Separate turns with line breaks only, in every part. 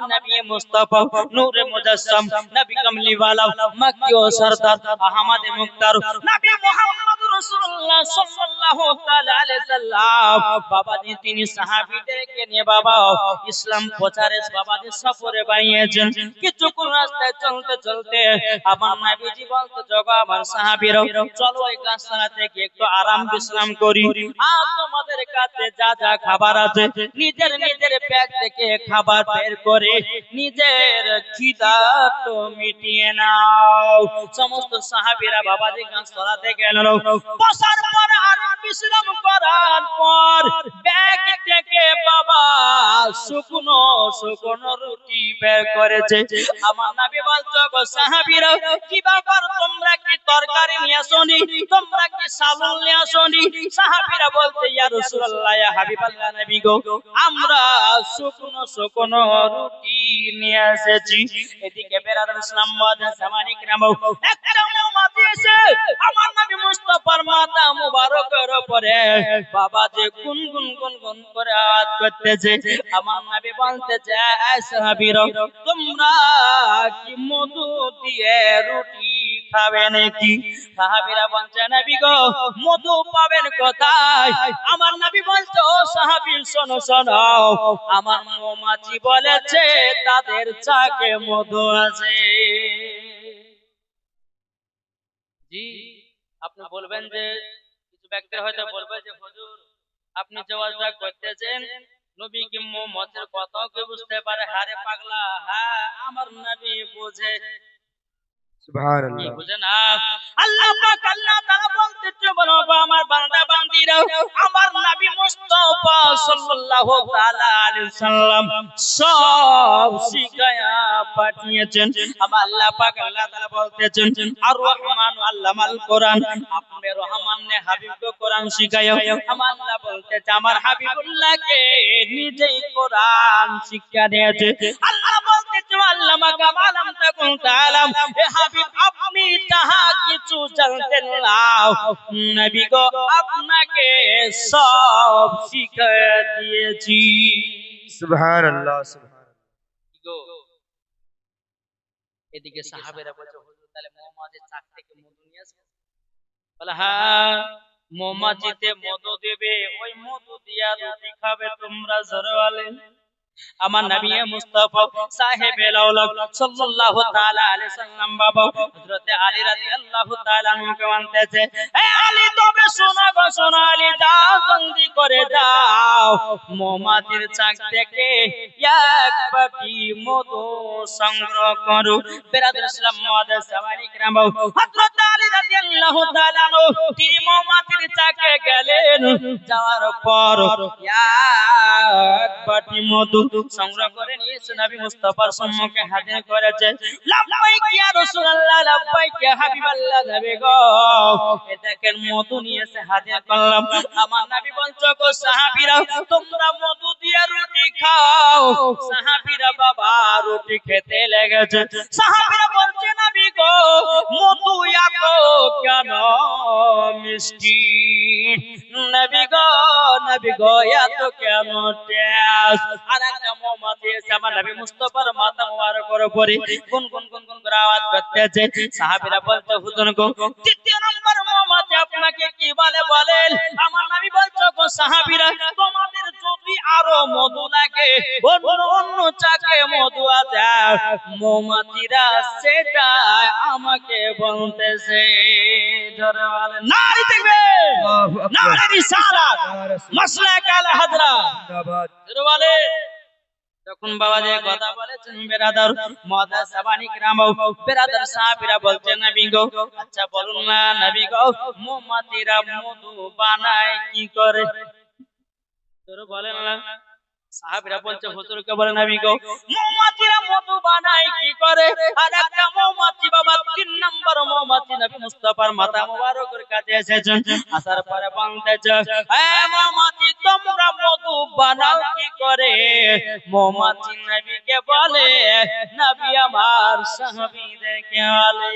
नबी मुस्तफा नूर मुजस्सम नबी कमली वाला मक्की और सरदार अहमद मुख्तार नबी मोहम्मद রাসূলুল্লাহ সাল্লাল্লাহু তাআলা আলাইহি সাল্লাম বাবাজি তিনি সাহাবীদেরকে নিয়ে বাবা ইসলাম প্রচারে বাবাজি সফরে বাইয়েছেন কিছুক্ষণ রাস্তায় চলতে চলতে আমার নবীজি বলতে জগো আমার সাহাবীরা চলো এই গাছতলা থেকে একটু আরাম বিশ্রাম করি আর তোমাদের কাছে যা যা খাবার আছে নিজের নিজের ব্যাগ থেকে খাবার বের করে নিজের খিদা তো মিটিয়ে নাও সমস্ত সাহাবীরা বাবাজি গাছতলাতে গেল বসার পর আরাম বিশ্রাম করার পর ব্যাগ থেকে বাবা শুকনো শুকনো রুটি বের করেছে আমার নবী বলছো গো সাহাবীরা কি ব্যাপার তোমরা কি তরকারি নিয়ে আসোনি তোমরা কি সালুন নিয়ে আসোনি সাহাবীরা বলতে ইয়া রাসূলুল্লাহ ইয়া হাবিবাল্লাহ নবী গো আমরা শুকনো শুকনো রুটি নিয়ে এসেছি এদিকে বেরাদার ইসলাম মাদান সামানি کرام একটা মৌমাছি এসে আমার নবী মুস্তাফার মাথা মুবারকের উপরে বাবা যে গুনগুন গুনগুন করে আওয়াজ করতেছে আমার নবী বলতেছে এই সাহাবীরা তোমরা কি মধু দিয়ে রুটি খাবে নাকি সাহাবীরা বলছে নবী গো মধু পাবেন কোথায় আমার নবী বলছে ও সাহাবী শোনো শোনো আমার মৌমাছি বলেছে তাদের চাকে মধু আছে জি আপনি বলবেন যে কিছু ব্যক্তি হয়তো বলবে যে হুজুর আপনি যে ওয়াজটা করতেছেন নবী কি মৌমাছির কথাও কি বুঝতে পারে হারে পাগলা হ্যাঁ আমার নবী বুঝে
সুবহানাল্লাহ
বুঝে না আল্লাহ পাক আল্লাহ তাআলা বলতেছে বলো আমার বান্দা বান্দীরা আমার নবী মুস্তাফা সাল্লাল্লাহু তাআলা আলাইহি সাল্লাম সব শিখায়া পাঠিয়েছেন আমার আল্লাহ পাক আল্লাহ তাআলা বলতেছেন আর রহমান আল্লামাল কোরআন আপনি রহমান ने হাবিব को কোরআন শিখায়া আমার আল্লাহ বলতেছে আমার হাবিবুল্লাহকে নিজেই কোরআন শিক্ষা দিয়েছে আল্লাহ বলতেছে আল্লামা কামালাম তাকুন তাআলাম এ আপনি যাহা কিছু জানতেন না নবী গো আপনাকে সব শিখিয়ে দিয়েছি
সুবহানাল্লাহ সুবহানাল্লাহ
এদিকে সাহাবীরা বলছে হুজুর তাহলে মৌমাছির চাক থেকে মধু নিয়ে আসবে বলে হ্যাঁ মৌমাছিতে মধু দেবে ওই মধু দিয়া রুটি খাবে তোমরা জোরে বলেন আমার নবী মুস্তাফা সাহেবে লাউলাক সাল্লাল্লাহু তাআলা আলাইহি সাল্লাম বাবা হযরত আলী রাদিয়াল্লাহু তাআলা আনহুকে বলতেছে এ আলী তবে শোনো গো শোনো আলী যাও জলদি করে যাও মৌমাছির চাক থেকে এক বাটি মধু সংগ্রহ করো বেরাদার ইসলাম মাদান সামানি کرام হযরত আলী রাদিয়াল্লাহু তাআলা আনহু তিনি মৌমাছির চাকে গেলেন যাওয়ার পর এক বাটি মধু সংগ্রহ করে নিয়ে নবী মুস্তাফার সম্মুখে হাজির করেছে লাব্বাইক ইয়া রাসূলুল্লাহ লাব্বাইক ইয়া হাবিবাল্লাহ নবী গো এই দেখেন মধু নিয়ে এসে হাজির করলাম আমার নবী বলছো গো সাহাবীরা তোমরা মধু দিয়ে রুটি খাও সাহাবীরা বাবা রুটি খেতে লেগেছে সাহাবীরা বলছে নবী গো মধু এত কেন মিষ্টি নবী গো এত কেন টেস্ট আর একটা মৌমাছি এসে আমার নবী মুস্তাফার মাথা মুবারকের উপরে গুনগুন গুনগুন করে আওয়াজ করতেছে সাহাবীরা বলতে হুজুর গো তৃতীয় নম্বর মৌমাছি আপনাকে কি বলে বলেন আমার নবী বলছো গো সাহাবীরা তোমাদের যদি আরো মধু লাগে অন্য চাকে মধু আছে মৌমাছিরা সেটা আমাকে বলতেছে জোরে বলেন নারী দেখবে নারী রিসালাত মাসলাক আল হাজরা
জিন্দাবাদ
জোরে বলেন তখন বাবা যে কথা বলেছেন বেরাদার মাদান সামানি کرام বেরাদার সাহাবীরা বলছেন নবী গো আচ্ছা বলুন না নবী গো মৌমাছিরা মধু বানায় কি করে জোরে বলেন না সাহাবীরা বলছে হুজুরকে বলে নবী গো মৌমাছিরা মধু বানায় কি করে আর একটা মৌমাছি বাবা তিন নম্বর মৌমাছি নবী মুস্তাফার মাথা মুবারকের কাছে এসেছেন আসার পরে বলতেছে এ মৌমাছি তোমরা মধু বানাও কি করে? মৌমাছি নবীকে বলে, নবী আমার সাহাবীদেরকে বলে।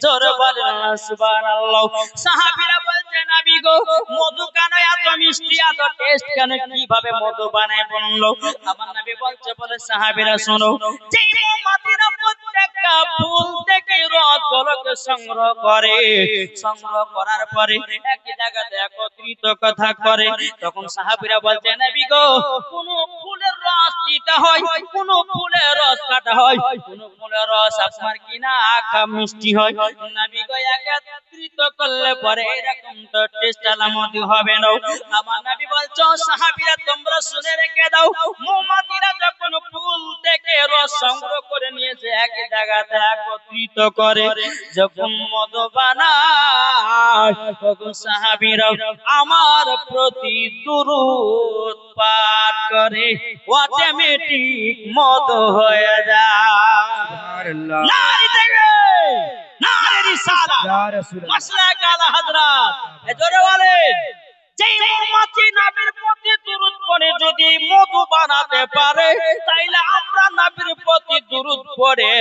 জোরে বলেন সুবহানাল্লাহ। সাহাবীরা বলছে, নবী গো, মধু কেন এত মিষ্টি, এত টেস্ট কেন, কিভাবে মধু বানায় বললো? আমার নবী বলছে, বলে সাহাবীরা শোনো, যেই মৌমাছিরা প্রত্যেকটা ফুল থেকে রসগুলোকে সংগ্রহ করে, সংগ্রহ করার পরে এক জায়গাতে একত্রিত কথা করে, তখন সাহাবীরা বলছে, নবী গো, কোন ফুলের রস দিতে হয়, কোন ফুলের রস কাটা হয়, কোন ফুলের রস আপনার কিনা আখা মিষ্টি হয়। নবী গো, একত্রিত করলে পরে এরকম তো টেস্ট আলামতি হবে না। আমার নবী বলছো, সাহাবীরা তোমরা শুনে রেখে দাও, মৌমাছিরা যখন ফুল থেকে রস সংগ্রহ করে নিয়েছে, এক জায়গাতে একত্রিত করে যখন মধু বানায়, তখন সাহাবীরা আমার প্রতি দুরূদ পাঠ করে, অটোমেটিক মধু হয়ে যায়।
সুবহানাল্লাহ।
নারী থেকে নারী রিসালাত,
ইয়া রাসূলুল্লাহ।
মাসলাক আলা হযরত। এ জোরে বলেন, যেই মৌমাছি নবীর প্রতি দুরূদ পড়ে যদি মধু বানাতে পারে, তাইলে আমরা নবীর প্রতি দুরূদ পড়ে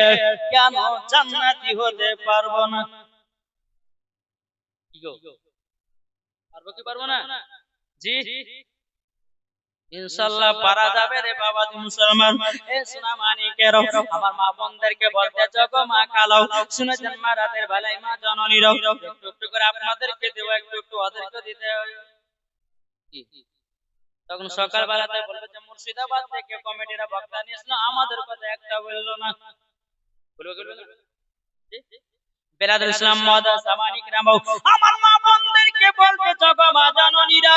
কেন জান্নাতি হতে পারবো না? কি গো, পারবো কি পারবো না? জি, ইনশাআল্লাহ পারা যাবে রে বাবাজি মুসলমান। এ সোনা মানিকেরও, আমার মা বোনদেরকে বলতে জগো মা কালাও, শুনেছেন মা রাতের বেলায় মা জননীরাও একটু একটু করে আপনাদেরকে দেব, একটু একটু ওদেরকে দিতে হয়। তখন সকাল বেলাতে বলবে যে মুর্শিদাবাদ থেকে কমিটিরা বক্তা নিয়েছিল, আমাদের কথা একটা বললো না। বলবে বেরাদুল ইসলাম মাদার সামানিক রামাও, আমার মা বোনদেরকে বলতে জগো মা জননীরা,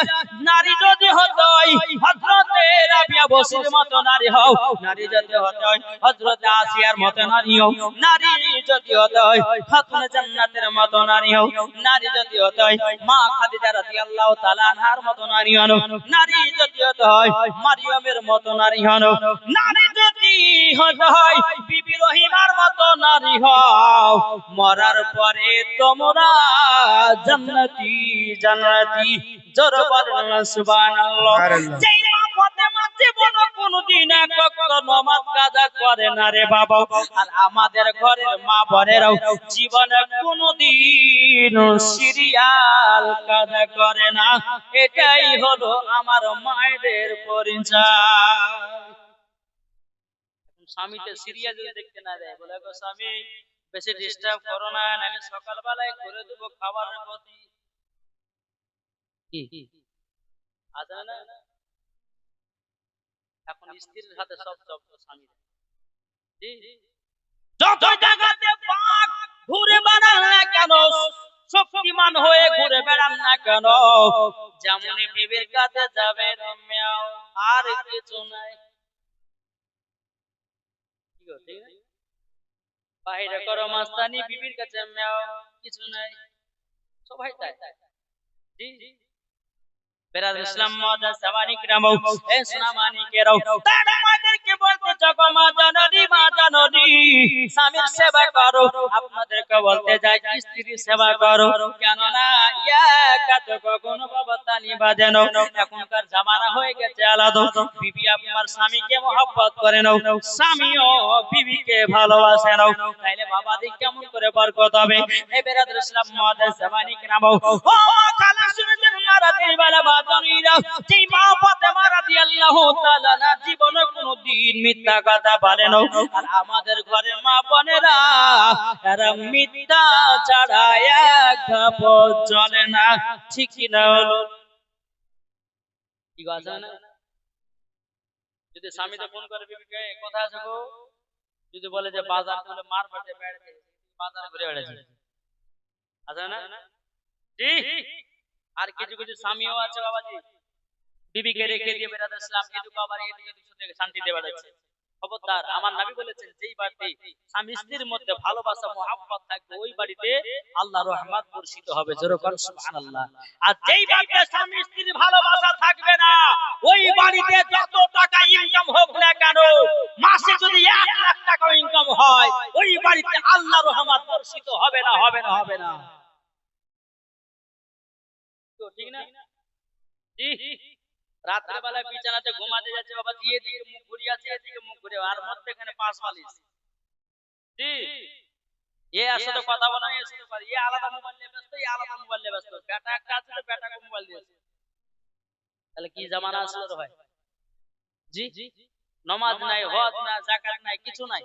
নারী যদি হতে হয় হযরতে রাবিয়া বসির মতো নারী হও, নারী যদি হতে হয় হযরতে আসিয়ার মতো নারী হও, নারী যদি হতে হয় খাতুনে জান্নাতের মতো নারী হও, নারী যদি হতে হয় মা খাদিজা রাদিয়াল্লাহু তাআলা আনহার মতো নারী হও, নারী যদি হতে হয় মারিয়ামের মতো নারী হও, নারী যদি হতে হয় বিবি রহিমার মতো নারী হও, মরার পরে তোমরা জান্নাতি জান্নাতি। জোরে বলেন সুবহানাল্লাহ। যেই মা ফাতেমা জীবনে কোনদিন এক ওয়াক্ত নামাজ কাজা করে না রে বাবা, আর আমাদের ঘরের মা বোনেরাও জীবনে কোনদিন সিরিয়াল কাজা করে না। এটাই হলো আমার মায়েদের পরিচয়। স্বামীতে সিরিয়াল যদি দেখতে না দেয়, বলে গো স্বামী বেশি ডিস্টার্ব করো না, নাহলে সকালবেলায় করে দেবো খাবারের প্রতি। আছে না? এখন স্ত্রীর হাতে সব শব্দ স্বামী। যত জায়গাতে বাঘ ঘুরে বেড়ান না কেন, শক্তিমান হয়ে ঘুরে বেড়ান না কেন, যেমন বিবির কাছে যাবে রম্যাও, আর কিছু নাই। বাহিরে করো মাস্তানি, বিবির কাছে মেও, কিছু নাই, সবাই তাই। জি, বেরাদুল ইসলাম মাদার সামানিক রামাও, এ সোনা মানিকেরাও, তার মাদেরকে বলতে জগো মা জননী, মা জননী স্বামীর সেবা করো, আপনাদেরকে বলতে যাই স্ত্রীর সেবা করো, কেন না একাত কখনো বাবাতানি বাজে না। এখনকার জামানা হয়ে গেছে আলাদা, বিবি আপনার স্বামীকে মহব্বত করে নাও, স্বামীও বিবিকে ভালোবাসে নাও, তাইলে বাবাদি কেমন করে বরকত হবে? এ বেরাদুল ইসলাম মাদার সামানিক রামাও, ও খালা শুনেছেন মা রাতের বেলা বাজানিরা, যেই মা ফাতেমা রাদিয়াল্লাহু তাআলা না জীবনে কোনদিন মিথ্যা কথা বলে না, আর আমাদের ঘরের মা বোনেরা এরা মিথ্যা ছাড়া এক ধাপ চলে না। ঠিক কি না হলো? কি কথা না? যদি স্বামীতে ফোন করে বিবিকে কোথায় আছো গো, যদি বলে যে বাজার, বলে মার বাড়িতে বেড়াতে, বাজার ঘুরে বেড়াচ্ছে, আছে না? জি। আর কিছু কিছু স্বামীও আছে বাবাজি, বিবিকে রেখে দিয়ে বেরাদুল ইসলাম এদিকে আবার এদিকে দুশো থেকে শান্তিতে বেড়াচ্ছে। খবরদার, আমার নবী বলেছেন যেই বাড়িতে স্বামী স্ত্রীর মধ্যে ভালোবাসা মহব্বত থাকবে, ওই বাড়িতে আল্লাহর রহমত বর্ষিত হবে। জোরে বলেন সুবহানাল্লাহ। আর যেই বাড়িতে স্বামী স্ত্রীর ভালোবাসা থাকবে না, ওই বাড়িতে যত টাকা ইনকাম হোক না কেন, মাসে যদি 1 লাখ টাকা ইনকাম হয়, ওই বাড়িতে আল্লাহর রহমত বর্ষিত হবে না, হবে না, হবে না। ঠিক না? জি। রাত্রে বেলা বিছানাতে ঘুমাতে যাচ্ছে বাবা, এদিকে মুখ ঘুরিয়ে আছে, এদিকে মুখ ঘুরিয়ে, আর মধ্যেখানে পাশ বালিশ। জি, এ আর সাথে কথা বলা, এর সাথে পারি, এ আলাদা মোবাইল নিয়ে ব্যস্ত, এ আলাদা মোবাইল নিয়ে ব্যস্ত। বেটা একটা আছে তো বেটাকে মোবাইল দিয়েছে। তাহলে কি জামানা আসলো রে ভাই? জি, নামাজ নাই, হজ নাই, যাকাত নাই, কিছু নাই,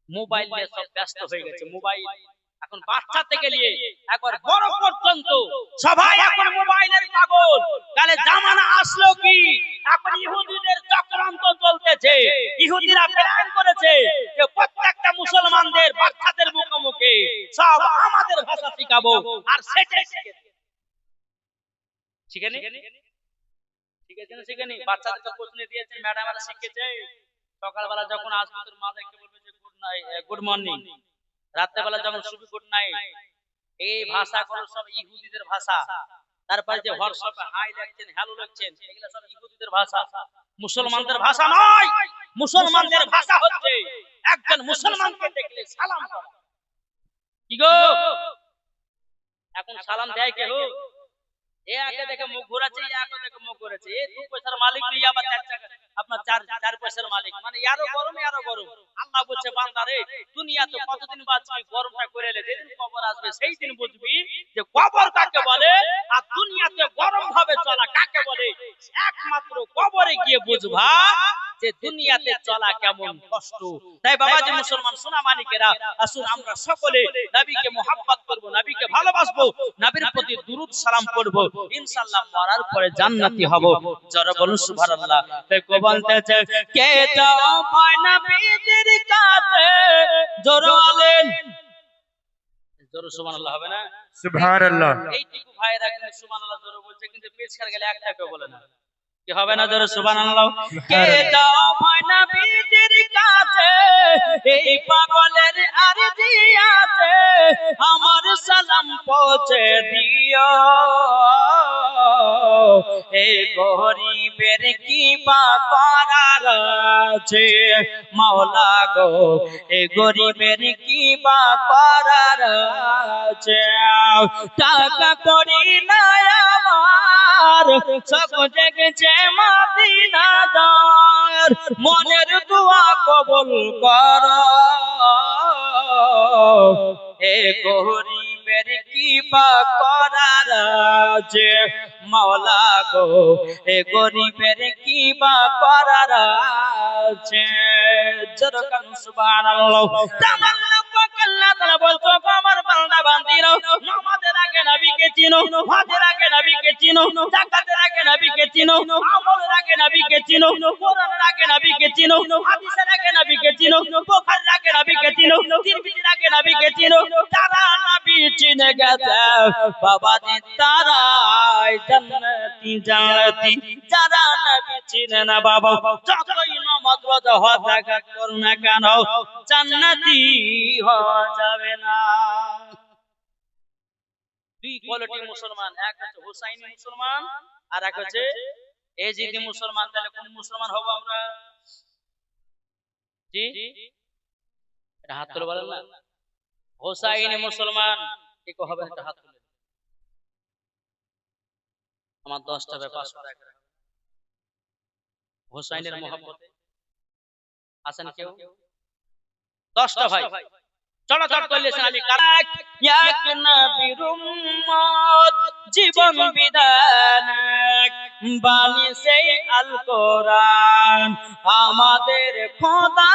মোবাইল নিয়ে সব ব্যস্ত হয়ে গেছে। মোবাইল এখন বাচ্চা থেকে নিয়ে একবার বড় পর্যন্ত সবাই এখন মোবাইলের পাগল। তাহলে জামানা আসলো কি, এখন ইহুদিদের চক্রান্ত চলতেছে। ইহুদিরা প্ল্যান করেছে যে প্রত্যেকটা মুসলমানদের বাচ্চাদের মুখে মুখে সব আমাদের ভাষা শিখাবো, আর সেটাই শিখেছে। শিখেনি? শিখেছে না শিখেনি? বাচ্চাদেরকে প্রশ্ন দিয়েছে, ম্যাডামরা শিখেছে। সকালবেলা যখন আসবে তোর মা দেখতে বলবে যে গুড নাইট, গুড মর্নিং। রাত্রেবেলা যখন শুরু গুড নাইট। এই ভাষাগুলো সব ইহুদিদের ভাষা। তারপরে যে হোয়াটসঅ্যাপে হাই লিখছেন, হ্যালো লিখছেন, এগুলো সব ইহুদিদের ভাষা, মুসলমানদের ভাষা নয়। মুসলমানদের ভাষা হচ্ছে একজন মুসলমানকে দেখলে সালাম করা। কি গো, এখন সালাম দেয় কে হো? এ আগে দেখে মুখ ঘোরাচ্ছে, এ আগে দেখে মুখ ঘোরাচ্ছে। এ 2 পয়সার মালিক, তুই আবার আপনার 4 পয়সার মালিক। মানে ইয়ারও গরম, ইয়ারও গরম। আল্লাহ বলছে বান্দারে, দুনিয়াতে কতদিন বাঁচবি, গরমটা করে এলে, যেদিন কবর আসবে সেই দিন বুঝবি যে কবর কাকে বলে, আর দুনিয়াতে গরম ভাবে চলা কাকে বলে। একমাত্র কবরে গিয়ে বুঝবা যে দুনিয়াতে চলা কেমন কষ্ট। তাই বাবাজি মুসলমান সোনা মানিকেরা, আসুন আমরা সকলে নবীকে মুহাব্বত করব, নবীকে ভালোবাসবো, নবীর প্রতি দুরূদ সালাম করব, ইনশাআল্লাহ মরার পরে জান্নাতি হব। যারা বলুন সুবহানাল্লাহ। তাই কো বলতেছে, কে যাও ভাই নবীর কাছে, জোরে বলেন, জোরে সুবহানাল্লাহ হবে না?
সুবহানাল্লাহ।
এইটুকু ভাইরা কিন্তু সুবহানাল্লাহ জোরে বলছে, কিন্তু পেছকার গেলে একটা কেউ বলে না। কি হবে না? জোরে সুবহানাল্লাহ। কে যাও ভাই নবীর কাছে, এই পাগলের আরজি আছে, আমার সালাম পৌঁছে দিও। এই গরিবের কি বা করার আছে, মাওলা গো, এই গরিবের কি বা করার আছে। টাকা করি না আমার, সব জেগেছে মদিনা যার, মনের দোয়া কবুল কর। এ গরিবের কি বা করার আছে, মাওলা গো, এ গরিবের কি বা করার আছে। যেরকম সুবহানাল্লাহ। তামান্না পাক আল্লাহ তাআলা বলছো, আমার বান্দা বান্দিরা, নামাজের আগে নবীকে চিনো, হজের আগে নবীকে চিনো, যাকাতের আগে নবীকে চিনো, আমলের আগে নবীকে চিনো, কোরআনের আগে নবীকে চিনো, হাদিসের আগে নবীকে চিনো, বুখারীর আগে নবীকে চিনো, তিরমিজির আগে নবীকে চিনো। যারা নবী চিনে গেছে বাবাজি, তারাই জান্নাতি জান্নাতি। যারা নবী চিনে না বাবা, যতই নামাজ রোজা হজ যাকাত করো না কেন, জান্নাতি হওয়া যাবে না। দুই কোয়ালিটির মুসলমান, এক হচ্ছে হুসাইনি মুসলমান, আর এক হচ্ছে এজিদি মুসলমান। তাহলে কোন মুসলমান হব আমরা? জি, এটা হাত তুলে বলেন না। হুসাইনি মুসলমান কে কো হবে? একটা হাত তুলে। আমার 10টা ব্যাপার টাকা হুসাইনের মহব্বতে আছেন কেউ? 10টা ভাই চলাচল করলেছেন আলী কালাক, এক নবীর উম্মত, জীবন বিধান বাণী সেই আল কোরআন, আমাদের খোদা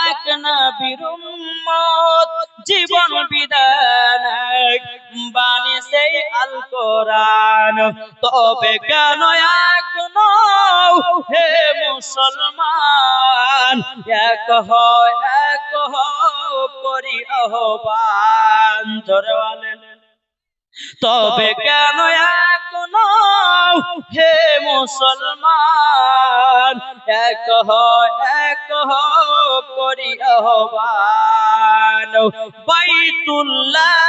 এক নবীর উম্মত, জীবন বিধান বাণী সেই আল কোরআন। তবে কেন এখনো হে মুসলমান, এক হয় এক করি আহ্বান। জোরে বলেন, তবে কেন এখনো হে মুসলমান, এক করি আহ্বান। বাইতুল্লাহ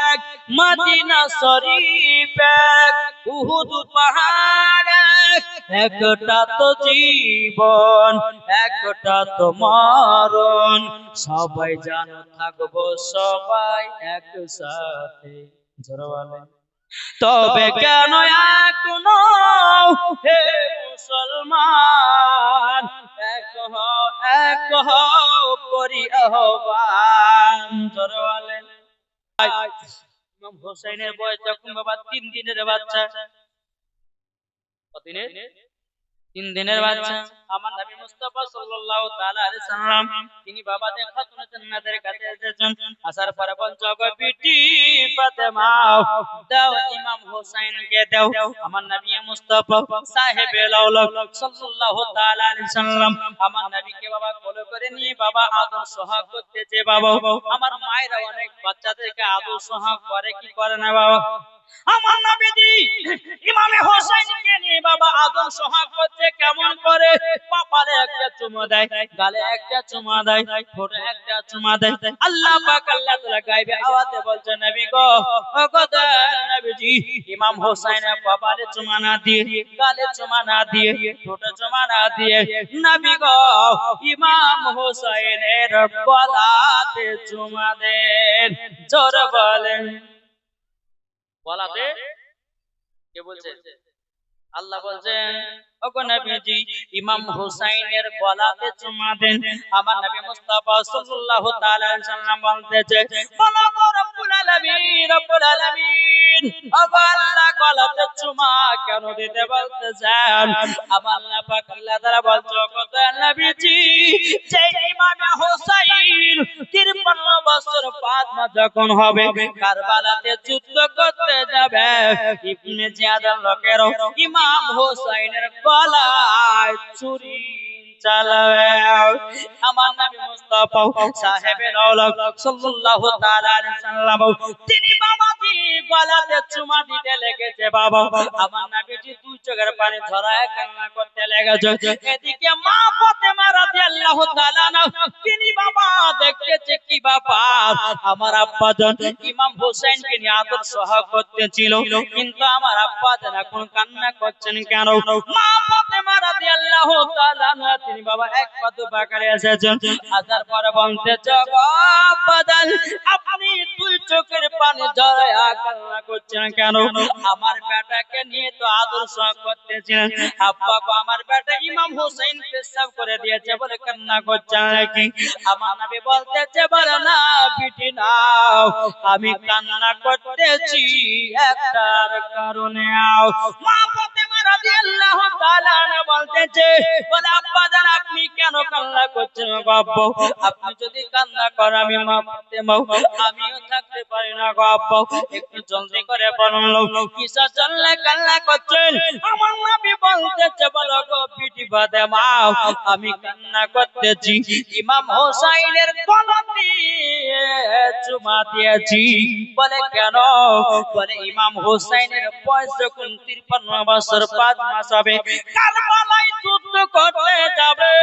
এক, মদিনা শরীফ এক, উহুদ পাহাড় এক, একটা তো জীবন একটা তো মরণ, সবাই জানো থাকবো সবাই একসাথে। জোরে বলেন, তবে কেন এখনো হে মুসলমান এক হও করি আহ্বান। জোরে বলেন। ইমাম হোসেনের বয়স যখন বাবা 3 দিনের বাচ্চা, কতদিনের? 3 দিনের বাচ্চা। আমার নবী মুস্তাফা সাল্লাল্লাহু তাআলা আলাইহি সাল্লাম তিনি বাবাদের খাতুনে জান্নাতের কাছে এসেছেন। আসার পরে বলছো গো বিটি ফাতেমা দাও ইমাম হোসেনকে দাও। আমার নবী মুস্তাফা সাহেবে লাউলাক সাল্লাল্লাহু তাআলা আলাইহি সাল্লাম আমার নবীকে বাবা কোলে করে নিয়ে বাবা আদর সোহাগ করতেছে। বাবা আমার মায়েরা অনেক বাচ্চাদেরকে আদর সোহাগ করে কি করে না বাবা? আমার নবীজি ইমামে হোসেনকে নিয়ে বাবা আদর সোহাগ করতে কেমন করে? কপালে একটা চুমা দেয়, গালে একটা চুমা দেয়, ঠোঁটে একটা চুমা দেয়। আল্লাহ পাক আল্লাহ তাআলা গায়বে আওয়াজে বলছে নবী গো ও গো নবীজি ইমাম হোসেনের কপালে চুমা না দিয়ে, গালে চুমা না দিয়ে, ঠোঁটে চুমা না দিয়ে নবী গো ইমাম হোসেনের গলাতে চুমা দেন। জোরে বলেন। বলাতে কে বলছে? আল্লাহ বলছেন ওগো নবীজি ইমাম হুসাইনের গলাতে চুমা দেন। আমার নবী মুস্তাফা সাল্লাল্লাহু তাআলা আলাইহি সাল্লাম বলতেছে বলো গো রব্বুল আলামিন ওগো আল্লাহ গলাতে চুমা কেন দিতে বলতেছেন? আমার আল্লাহ পাক আল্লাহ তাআলা বলছে ওগো নবীজি যে ইমাম হুসাইন 53 বছর ফাতমা যখন হবে কারবালাতে যুদ্ধ করতে যাবে, ইবনে জিয়াদের লোকেরা ইমাম হোসেনের গলায় ছুরি চালাবে। আমার নবী মুস্তাফা সাহেবে লাউলাক সাল্লাল্লাহু তাআলা আলাইহি সাল্লাম তিনি বাবাজি গলাতে চুমা দিতে লেগেছে। বাবা আমার নবীজি দুই চোখের পানি ঝরায় কান্না করতে লেগেছে। এদিকে মা ফাতেমা রাদিয়াল্লাহু তাআলা তিনি বাবা দেখতেছে কি ব্যাপার, আমার আব্বা জান ইমাম হোসেনকে নিয়ে আদর সোহাগ করতেছিল, কিন্তু আমার আব্বা জান এখন কান্না করছেন কেন? মা ফাতেমা রাদিয়াল্লাহু তাআলা তিনি বাবা এক পা দুপা করে এসেছেন। আসার পরে বলতেছে গো আব্বা জান আপনি দুই চোখের পানি ঝরায়া কান্না করছেন কেন? আমার বেটাকে নিয়ে তো আদর সোহাগ করতেছিলেন। আব্বা গো আমার বেটা ইমাম হোসেন পেশাব করে দিয়েছে বলে কান্না করছেন নাকি? আমার নবী বলতেছে বলে না বিটি নাও আমি কান্না করতেছি একটার কারণে। মা ফাতেমা রাদিয়াল্লাহু তাআলা বলতেছে বলে আব্বা জান আপনি কেন কান্না করছেন গো আব্বা? আপনি যদি কান্না করেন আমি মা ফাতেমা আমিও থাকতে পারি না গো আব্বা, একটু জলদি করে বলুন কিসের জন্য কান্না করছেন? আমার নবী বলতেছে বলো গো বিটি ফাতেমা আমি কান্না করতেছি ইমাম হোসেনের গলাতে চুমা দিয়েছি। বলে কেন? বলে ইমাম হোসেনের বয়স যখন 53 বছর 5 মাস হবে কারবালায় যুদ্ধ করতে যাবে,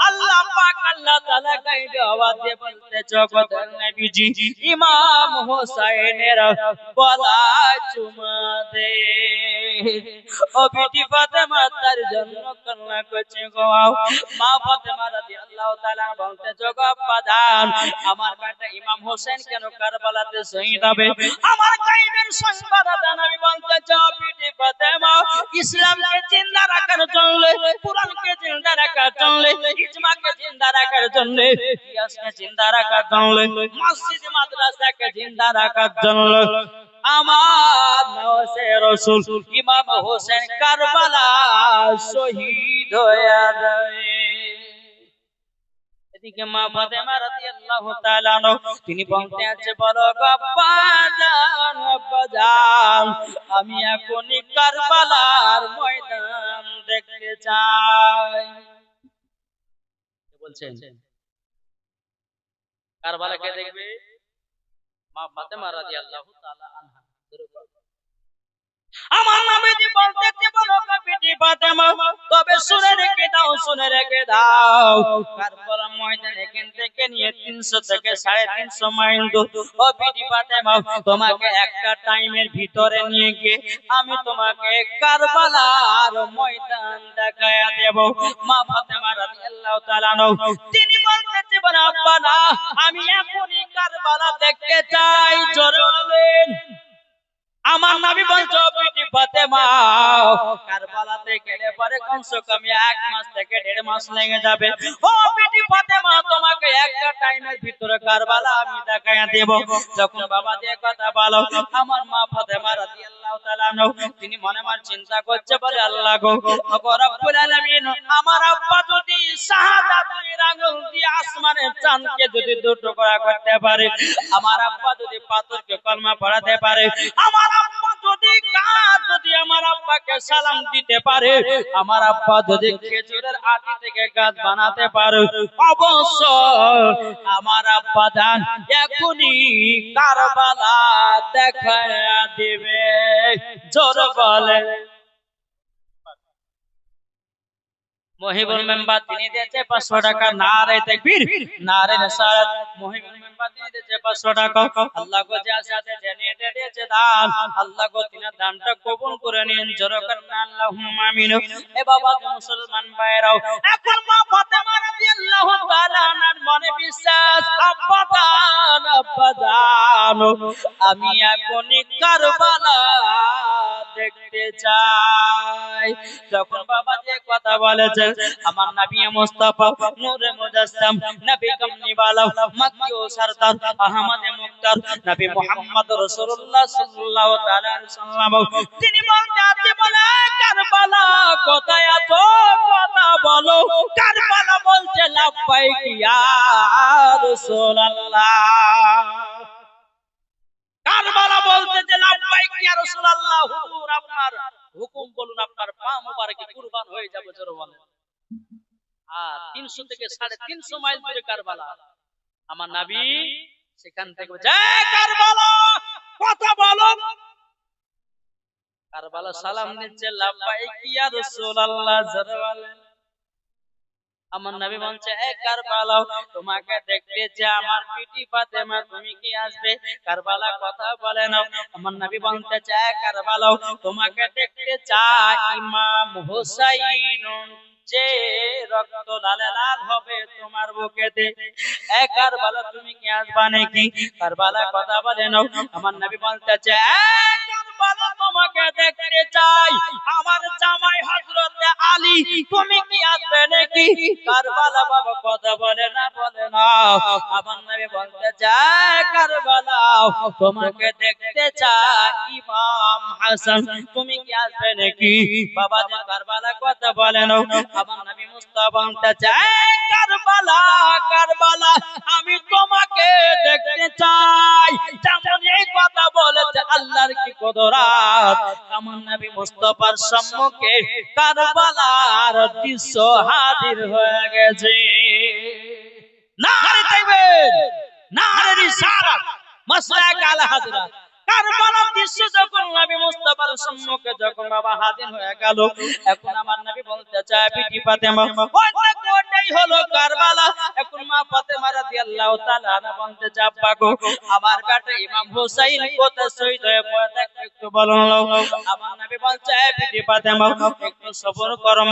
আল্লাহ পাক আল্লাহ তাআলা গায়বে আওয়াজ দিয়ে বলতে জগতের নবীজি ইমাম হোসেনের গলায় চুমা দে। ও বিটি ফাতেমা তার জন্য কান্না করছে গো। মা ফাতেমা রাদিয়াল্লাহু তাআলা বলতে জগো আব্বা জান আমার বেটা ইমাম হোসেন কেন কারবালাতে শহীদ হবে? আমার গায়বের সংবাদ নবী বলতে যাও বিটি ফাতেমা ইসলামকে জিন্দা রাখার জন্য, কুরআনকে জিন্দা রাখার জন্য, ইজমাকে জিন্দা রাখার জন্য, কিয়াসকে জিন্দা রাখার জন্য, মসজিদ মাদ্রাসাকে জিন্দা রাখার জন্য আমার নওয়াজে রাসূল ইমাম হোসেন কারবালা শহীদ হয়ে যায়। এদিকে মা ফাতেমা রাদিয়াল্লাহু তাআলা তিনি বলতে আছে বলো আব্বা জান আমি এখনই কারবালার ময়দান দেখতে চাই। কে বলছেন? কারবালা কে দেখবে? মা ফাতেমা রাদিয়াল্লাহু তাআলা আনহা। আমার নবীজি বলতেছে বলো বিটি ফাতেমা তবে শুনে রেখে দাও, শুনে রেখে দাও কারবালার ময়দান এখান থেকে নিয়ে 300 থেকে 350 মাইল দূর। ও বিটি ফাতেমা তোমাকে একটা টাইমের ভিতরে নিয়ে গিয়ে আমি তোমাকে কারবালার ময়দান দেখায়া দেব। মা ফাতেমা রাদিয়াল্লাহু তাআলা তিনি বলতেছে বলে আব্বা না আমি এখনই কারবালা দেখতে চাই। জোরে বলেন। আমার নবী বলছো বিটি ফাতেমা কারবালাতে গেলে পরে কমসে কম 1 মাস থেকে 1.5 মাস লেগে যাবে। ও বিটি ফাতেমা তোমাকে একটা টাইমের ভিতরে কারবালা আমি দেখায়া দেব। যখন বাবা দিয়ে কথা বলো আমার মা ফাতেমা রাদিয়াল্লাহু তাআলা তিনি মনে মনে চিন্তা করছে বলে আল্লাহ গো রব্বুল আলামিন আমার আব্বা যদি শাহাদাতের আঙ্গুল দিয়ে আসমানের চাঁদকে যদি 2 টুকরা করতে পারে, আমার আব্বা যদি পাথরকে কলমা পড়াতে পারে, আমার আব্বা যদি আমার আব্বাকে সালাম দিতে পারে, আমার আব্বা যদি খেজুরের আটি থেকে গাছ বানাতে পারে, অবশ্যই আমার আব্বা জান এখনই কারবালা দেখায়া দিবে। জোর বলে মহিবুল মেম্বার তিনি দিয়েছে 500 টাকা। নারে তাকবীর, নারে রিসালাত। মহিবুল মেম্বার তিনি দিয়েছে 500 টাকা। আল্লাহ গো যার সাথে জানিয়ে দিয়েছে দান, আল্লাহ গো তিনার দানটা কবুল করে নিন। জোরে করেন আল্লাহুম্মা আমিন। এ বাবা মুসলমান ভাইরাও, এখন মা ফাতেমা রাদিয়াল্লাহু তাআলা আনহার মনে বিশ্বাস, আব্বা জান, আব্বা জান আমি এখনই কারবালা দেখতে চাই। যখন বাবা যে কথা বলেছে আমার নবী মুস্তাফা নূরে মুজাসসাম নবী কামলিওয়ালা মক্কি ও সরদার আহমদ মুক্তার নবী মুহাম্মদ রাসূলুল্লাহ সাল্লাল্লাহু তাআলা আলাইহি ওয়াসাল্লাম তিনি বলতে আছে বলে কারবালা কোথায় আছো কথা বলো। কারবালা বলছে লাব্বাইক ইয়া রাসূলুল্লাহ। কারবালা বলতে যে লাব্বাইক ইয়া রাসূলুল্লাহ, হুজুর আপনার হুকুম বলুন, আপনার পা মোবারকে কুরবান হয়ে যাবে। জোরে বলেন। আর 300 থেকে 350 মাইল দূরে কারবালা। আমার নবী সেখান থেকে জয় কারবালা কথা বলো। কারবালা সালাম দিচ্ছে লাব্বাইক ইয়া রাসূলুল্লাহ। জোরে বলেন। আমার নবী বলছে এ কারবালা তোমাকে দেখতে চাই আমার বিটি ফাতেমা, তুমি কি আসবে? কারবালা কথা বলে না। আমার নবী বলতে চাই কারবালা তোমাকে দেখতে চাই ইমাম হুসাইন যে রক্ত লালে লাল হবে তোমার বুকেতে। এ কারবালা তুমি কি আসবা নাকি? কারবালা কথা বলে না। আমার নবী বলতে চাই কারবালা তোমাকে দেখতে চাই আমার জামাই হযরত আলী, তুমি কি আসবে নাকি? কারবালা বাবা কথা বলে না, বলে না। আমার নবী বলতে চাই কারবালা তোমাকে দেখতে চাই ইমাম হাসান, তুমি কি আসবে নাকি? বাবা যে কারবালা কথা বলে না। আমার নবী মুস্তাফা বলতে চাই কারবালা, কারবালা আমি তোমাকে দেখতে চাই। যেমন এই কথা বলেছে আল্লাহর কি কুদরত। আমার নবী মুস্তাফার সম্মুখে কারবালার দৃশ্য হাজির হয়ে গেছে। নারে তাকবীর, নারে রিসালাত, মাসলাক আলা হযরত। কারবালার দৃশ্য যখন নবী মুস্তাফার সম্মুখে যখন বাবা হাজির হয়ে গেল, এখন আমার নবী বলতে চায় বিটি ফাতেমা ওইটাই হলো কারবালা। এখন মা ফাতেমা রাদিয়াল্লাহু তাআলা আনহা বলতে চায় আব্বা গো আমার বেটা ইমাম হুসাইন কোথায় শহীদ হয়ে পড়ে থাকে একটু বলুন। আমার নবী বলছে বিটি ফাতেমা একটু সবর করো,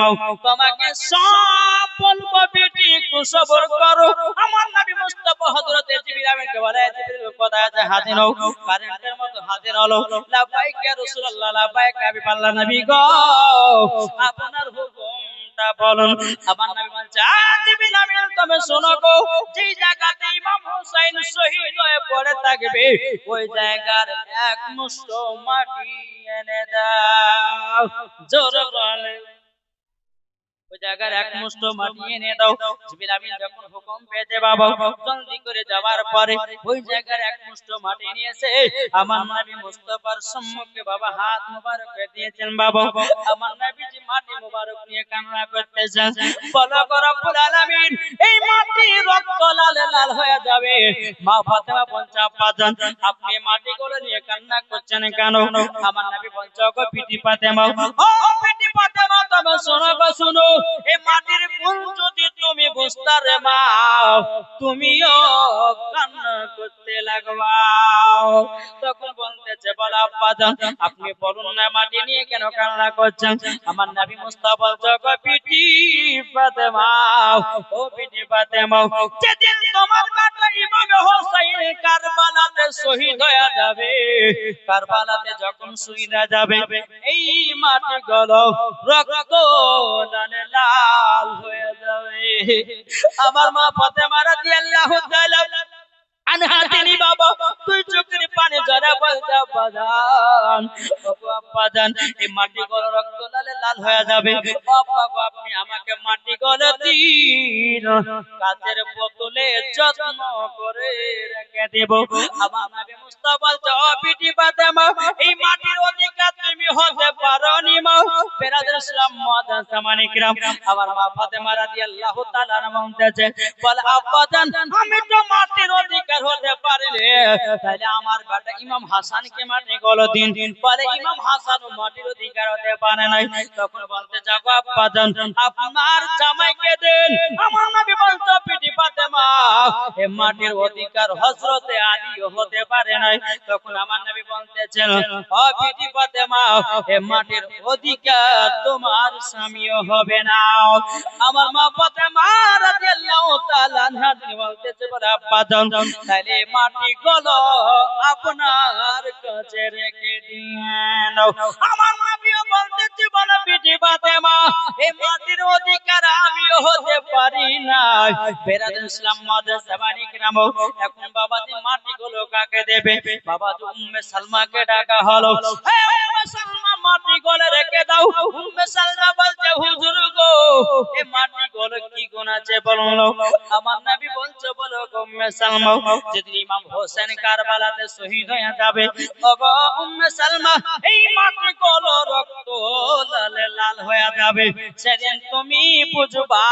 তোমাকে সব বলবো বিটি একটু সবর করো। আমার নবী মুস্তাফা হযরত জিবরিল আমিনকে বলে জিবরিল কোথায় আছে হাজির হও। কারেন্টের মতো হাজির হলো। লাব্বাইক ইয়া রাসূলুল্লাহ, লাব্বাইক হাবিব আল্লাহ নবী গো আপনার হুকুমটা বলুন। আমার নবী বলছে জিবরিল আমিন তুমি শোনো গো, যে জায়গাতে ইমাম হুসাইন শহীদ হয়ে পড়ে থাকবে ওই জায়গার এক মুষ্ঠ মাটি এনে দাও। জোরে বলে ওই জায়গার এক মুষ্ঠ মাটি এনে দাও। জিবরিল আমিন যখন হুকুম পেয়েছে বাবা জলদি করে যাওয়ার পরে ওই জায়গার এক মুষ্ঠ মাটি নিয়েছে আমার নবী মুস্তাফার সম্মুখে বাবা হাত মোবারক দিয়েছেন। বাবা আমার নবী যে মাটি মোবারক নিয়ে কান্না করতেছেন, বলো গো রব্বুল আলামিন এই মাটি রক্ত লাল লাল হয়ে যাবে। মা ফাতেমা বলছে আব্বা জান আপনি মাটিগুলো নিয়ে কান্না করছেন কেন? আমার নবী বলছে গো বিটি ফাতেমা, ও বিটি ফাতেমা তবে শোনো গো শোনো, এই মাটির গুণ যদি তুমি বুঝতে রে মা, তুমিও কান্না করতে লাগবা। তখন বলতেছে বলে আব্বাজান আপনি বলুন না মাটি নিয়ে কেন কান্না করছেন? আমার নবী মুস্তাফা বলছে বিটি ফাতেমা, ও বিটি ফাতেমা, যেদিন তোমার বেটা ইমাম হোসেন কারবালাতে শহীদ হয়ে যাবে, কারবালাতে যখন শহীদ হয়ে যাবে, এই মাটি গুলো রক্ত লালে লাল হয়ে যাবে। আমার মা ফাতেমা রাদিয়াল্লাহু তাআলা আনহা তিনি বাবা তুই চোখের পানি ঝরা বলছে আব্বাজান, ওগো আব্বাজান এই মাটি গুলো রক্ত লালে লাল হয়ে যাবে, আব্বা গো আপনি আমাকে মাটি গুলো দিন, কাচের বোতলে যত্ন করে রেখে দেব। আমার নবী মুস্তাফা বলছে ও বিটি ফাতেমা, এই মাটির অধিকার তুমি হতে পারোনি মা। বেরাদর ইসলাম মুআজ্জাজ জামানে কিরাম, আমার মা ফাতেমা রাদিয়াল্লাহু তাআলা বলতেছে বলে আব্বাজান আমি তো মাটির অধিকার হতে পারলে তাহলে আমার বেটা ইমাম হাসানকে মাটি গুলো দিন। বলে ইমাম হাসান মাটির অধিকার হতে পারে নাই। তখন বলতে যাবো আব্বাজান আপনার জামাইকে দেন। আমার নবী বলতো বিটি ফাতেমা এই মাটির অধিকার হযরতে আলীও হতে পারে নাই। তখন আমার নবী বলতেছেন ও বিটি ফাতেমা এই মাটির অধিকার তোমার স্বামীও হবে না। আমার মা ফাতেমা রাদিয়াল্লাহু তাআলা আনহা তিনি বলতেছে বলে আব্বাজান তাহলে মাটি গুলো আপনার কাছে রেখে দিন। আমার নবীও বলতেছে বলে বিটি ফাতেমা এই মাটির অধিকার আমিও হতে পারি না। বেরাদর ইসলাম মুআজ্জাজ জামানে কিরাম, এখন বাবাজি মাটি গুলো কাকে দেবে? বাবাজি উম্মে সালমাকে ডাকা হলো, হে উম্মে সালমা মাটি গুলো রেখে দাও। উম্মে সালমা বলছে হুজুর গো এই মাটি গুলো কি গুণ আছে বলুন। আমার নবী বলছে বলো উম্মে সালমা যেদিন ইমাম হোসেন কারবালাতে শহীদ হয়ে যাবে, ওগো উম্মে সালমা এই মাটি গুলো রক্ত লালে লাল হয়ে যাবে, সেদিন তুমি বুঝবা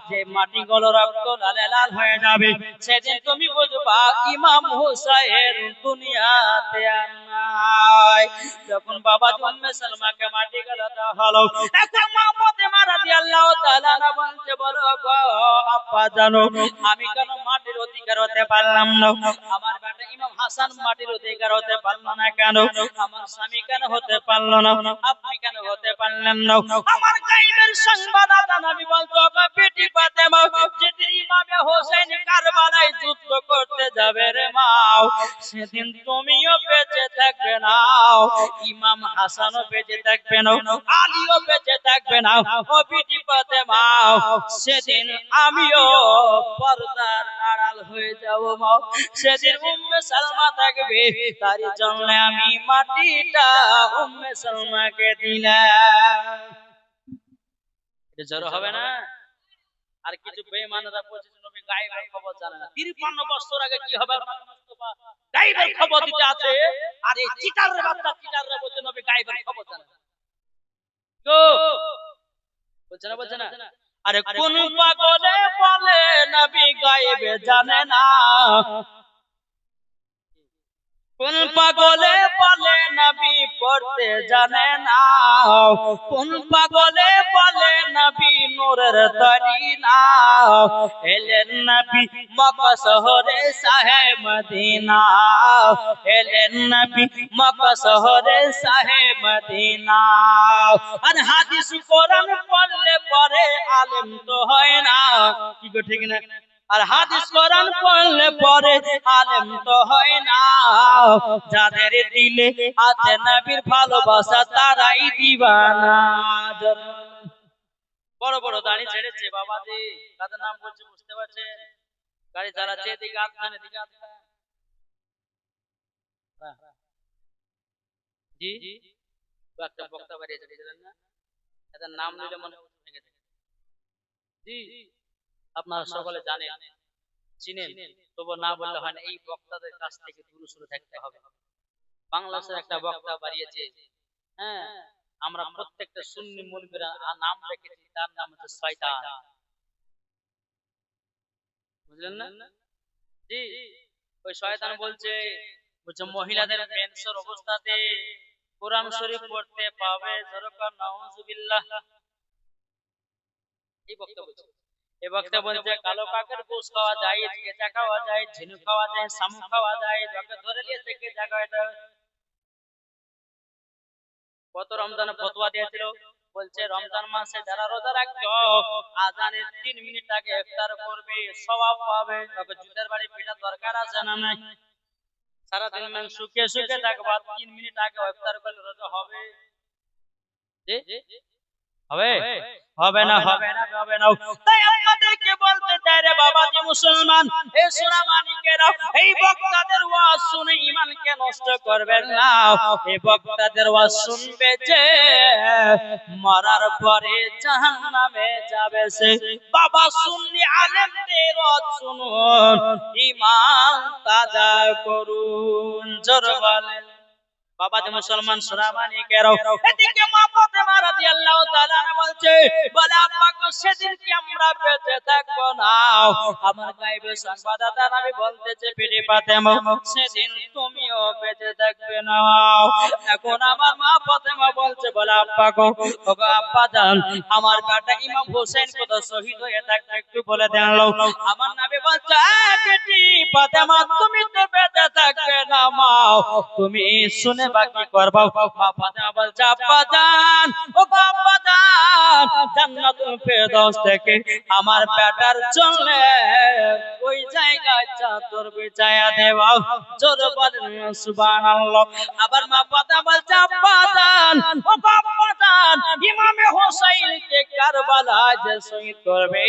যে মাটি গুলো রক্ত লালে লাল হয়ে যাবে, সেদিন তুমি বুঝবা ইমাম হোসেন দুনিয়াতে আর নাই। যখন বাবা উম্মে সালমাকে মাটি গুলো দেওয়া হলো, এখন মা ফাতেমা রাদিয়াল্লাহু তাআলা আনহা বলছে বলো গো আব্বা জানো আমি কেন মাটির অধিকার হতে পারলাম না? আমার বেটা ইমাম হাসান মাটির অধিকার হতে পারলো না কেন? আমার স্বামী কেন হতে পারলো না? আপনি কেন হতে পারলেন না? আমার গায়েবের সংবাদ আদা নবী বলতো গো বিটি ফাতেমা যেদিন ইমাম হোসেন কারবালায় যুদ্ধ করতে যাবে রে মা, সেদিন তুমিও বেঁচে থাকবে না, ইমাম হাসানও বেঁচে থাকবে না, আলীও বেঁচে থাকবে না। ও বিটি ফাতেমা সেদিন আমিও পর্দার আড়াল হয়ে যাব মা, সেদিন উম্মে সালমা থাকবে, তার জন্য আমি মাটিটা উম্মে সালমাকে দিলাম। এটা জড়ো হবে না? আর কিছু বেঈমানরা বলছে নবী গায়েবের খবর জানে না। 53 বছর আগে কি হবে মুস্তাফা গায়েবের খবর দিতে আছে, আর এই চিটারের বাচ্চা চিটাররা বলছে নবী গায়েবের খবর জানে না। তো বলছে না আরে কোন পাগলে বলে নবী গায়েবে জানে না, কোন পাগলে বলে নবী পড়তে জানে না, কোন পাগলে বলে নবী নূরের তরি না, এলেন নবী মক্কা শহরে শাহে মদিনা, এলেন নবী মক্কা শহরে শাহে মদিনা। আর হাদিস কোরআন পড়লে পরে আলেম তো হয় না, কি গো ঠিক না? আর হাদিস কোরআন পড়লে পরে আলেম তো হয় না, যাদের দিলে আছে নবীর ভালোবাসা তারাই দিওয়ানা। বড় বড় দাড়ি ছেড়েছে বাবাজি, তাদের নাম বলছে বুঝতে পারছেন? গাড়ি চালাচ্ছে এদিকে আধখান এদিকে আধখান। জি একটা বক্তা বাড়িয়েছে বুঝলেন না, এদের নাম নিলে মনে ভেঙে যায়। জি আপনারা সকলে জানেন চিনেন, তবু না বললে হয় না, এই বক্তাদের কাছ থেকে দূরে সরে থাকতে হবে। বাংলাদেশের একটা বক্তা বাড়িয়েছে, হ্যাঁ আমরা প্রত্যেকটা সুন্নি মুলবিরা নাম রেখেছি, তার নাম হচ্ছে শয়তান, বুঝলেন না? জি ওই শয়তান বলছে মহিলাদের মেন্সের অবস্থাতে কোরআন শরীফ পড়তে পাবে, যেরকম নাউজুবিল্লাহ। এই বক্তব্য এই বক্তব্য বলছে কালো কাকের গোশ খাওয়া যায়, কেঁচা খাওয়া যায়, ঝিনুক খাওয়া যায়, শামুক খাওয়া যায়, যাকে ধরে নিয়েছে কে জায়গাটা। কত রমজানে ফতোয়া দিয়েছিল, বলছে রমজান মাসে যারা রোজা রাখছো আজানের 3 মিনিট আগে ইফতার করবে, সওয়াব পাবে। তবে জুতার বাড়ি পিটা দরকার আছে না নাই? সারাদিন মান সুখে সুখে থাকবা, 3 মিনিট আগে ইফতার করলে রোজা হবে? হবে হবে না, হবে না, হবে না। তাই আপনাদেরকে বলতে চাই রে বাবা যে মুসলমান, এই সোনা মানিকেরা, এই বক্তাদের ওয়াজ শুনে ঈমানকে নষ্ট করবেন না। এই বক্তাদের ওয়াজ শুনবে যে মরার পরে জাহান্নামে যাবে সে। বাবা সুন্নি আলেমদের ওয়াজ শুনুন, ঈমান তাজা করুন। জোরে বলেন বাবা যে মুসলমান সোনা মানিকেরা। এদিকে মা ফাতেমা রাদিয়াল্লাহু তাআলা বলছে, বলে আব্বা গো সেদিন কি আমরা বেঁচে থাকবো না? আমার গায়েবে সংবাদদাতা নবী বলতেছে, বিবি ফাতেমা সেদিন তুমিও বেঁচে থাকবে না। এখন আমার মা ফাতেমা বলছে, বলে আব্বা গো, ওগো আব্বা জান, আমার বেটা ইমাম হোসেন কত শহীদ হয়ে থাকবে একটু বলে দেন। আমার নবী বলছে, বেটি ফাতেমা তুমি তো বেঁচে থাকবে না, মা তুমি শুনে বাকি করবা। মা ফাতেমা বলছে, আব্বা জান, ও আব্বা জান, জান্নাতুল ফেরদৌস থেকে আমার বেটার জন্য ওই জায়গায় চাদর বিছায়া দেওয়া। জোরে বলেন সুবহানাল্লাহ। আবার মা ফাতেমা বলছে, আব্বা জান, ও আব্বা জান, ইমামে হোসেনকে কারবালায় যে শহীদ করবে,